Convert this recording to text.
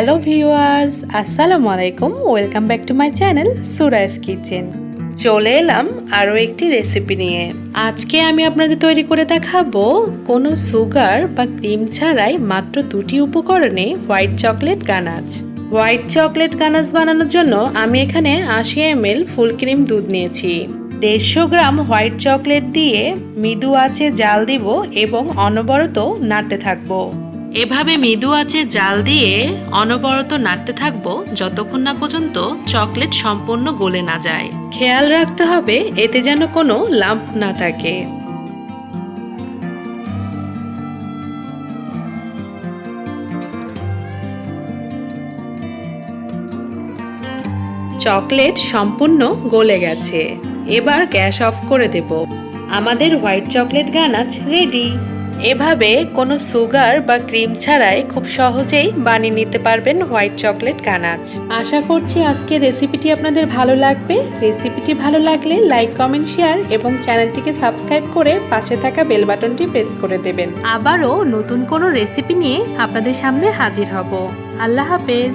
Hello viewers, আসসালামু আলাইকুম। Welcome back to my channel সুরাইস কিচেন। চলে এলাম আরও একটি রেসিপি নিয়ে। আজকে আমি আপনাদের তৈরি করে দেখাবো কোনো সুগার বা ক্রিম ছাড়াই মাত্র 2টি উপকরণে হোয়াইট চকলেট গানাচ। হোয়াইট চকলেট গানাচ বানানোর জন্য আমি এখানে 80 ml ফুল ক্রিম দুধ নিয়েছি। 150 গ্রাম হোয়াইট চকলেট দিয়ে মৃদু আঁচে জাল দিব এবং অনবরত নাড়তে থাকবো। এভাবে মৃদু আঁচে জাল দিয়ে অনবরত নাড়তে থাকবো যতক্ষণ না পর্যন্ত চকলেট সম্পূর্ণ গলে না যায়। খেয়াল রাখতে হবে এতে যেন কোনো লাম্প না থাকে। চকলেট সম্পূর্ণ গলে গেছে। এবার গ্যাস অফ করে দেব। আমাদের হোয়াইট চকলেট গানাচ রেডি। এভাবে কোনো সুগার বা ক্রিম ছাড়াই খুব সহজেই বানিয়ে নিতে পারবেন হোয়াইট চকলেট গানাচ। আশা করছি আজকের রেসিপিটি আপনাদের ভালো লাগবে। রেসিপিটি ভালো লাগলে লাইক, কমেন্ট, শেয়ার এবং চ্যানেলটিকে সাবস্ক্রাইব করে পাশে থাকা বেল বাটনটি প্রেস করে দেবেন। আবারও নতুন কোনো রেসিপি নিয়ে আপনাদের সামনে হাজির হব। আল্লাহ হাফেজ।